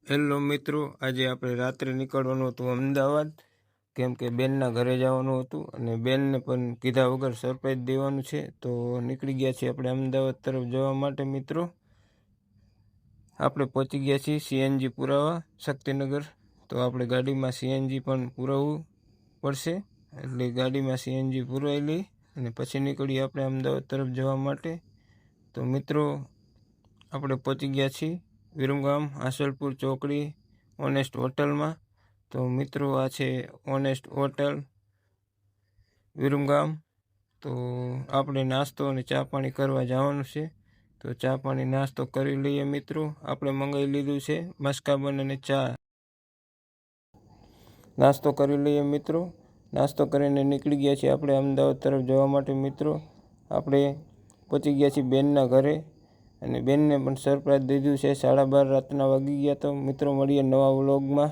Hello મિત્રો, આજે આપણે રાત્રે નીકળવાનું હતું અમદાવાદ, કેમ કે બેનના ઘરે જવાનું હતું અને બેનને પણ કીધા વગર સરપ્રાઈઝ દેવાનું છે. તો નીકળી ગયા છીએ આપણે અમદાવાદ તરફ જવા માટે. મિત્રો, આપણે પહોંચી ગયા છીએ સીએનજી પુરાવા શક્તિનગર. તો આપણે ગાડીમાં સીએનજી પણ પુરાવવું પડશે, એટલે ગાડીમાં સીએનજી પુરાવી લઈ અને પછી નીકળીએ આપણે અમદાવાદ તરફ જવા માટે. તો મિત્રો, આપણે પહોંચી ગયા છીએ વિરમગામ આસલપુર ચોકડી ઓનેસ્ટ હોટલમાં. તો મિત્રો, આ છે ઓનેસ્ટ હોટલ વિરમગામ. તો આપણે નાસ્તો અને ચા પાણી કરવા જવાનું છે. તો ચા પાણી નાસ્તો કરી લઈએ મિત્રો. આપણે મંગાવી લીધું છે મસ્કાબન અને ચા. નાસ્તો કરી લઈએ મિત્રો. નાસ્તો કરીને નીકળી ગયા છીએ આપણે અમદાવાદ તરફ જવા માટે. મિત્રો, આપણે પહોંચી ગયા છીએ બેનના ઘરે અને બેનને પણ સરપ્રાઈઝ દીધું છે. 12:30 રાતના વાગી ગયા. તો મિત્રો, મળીએ નવા વ્લોગમાં.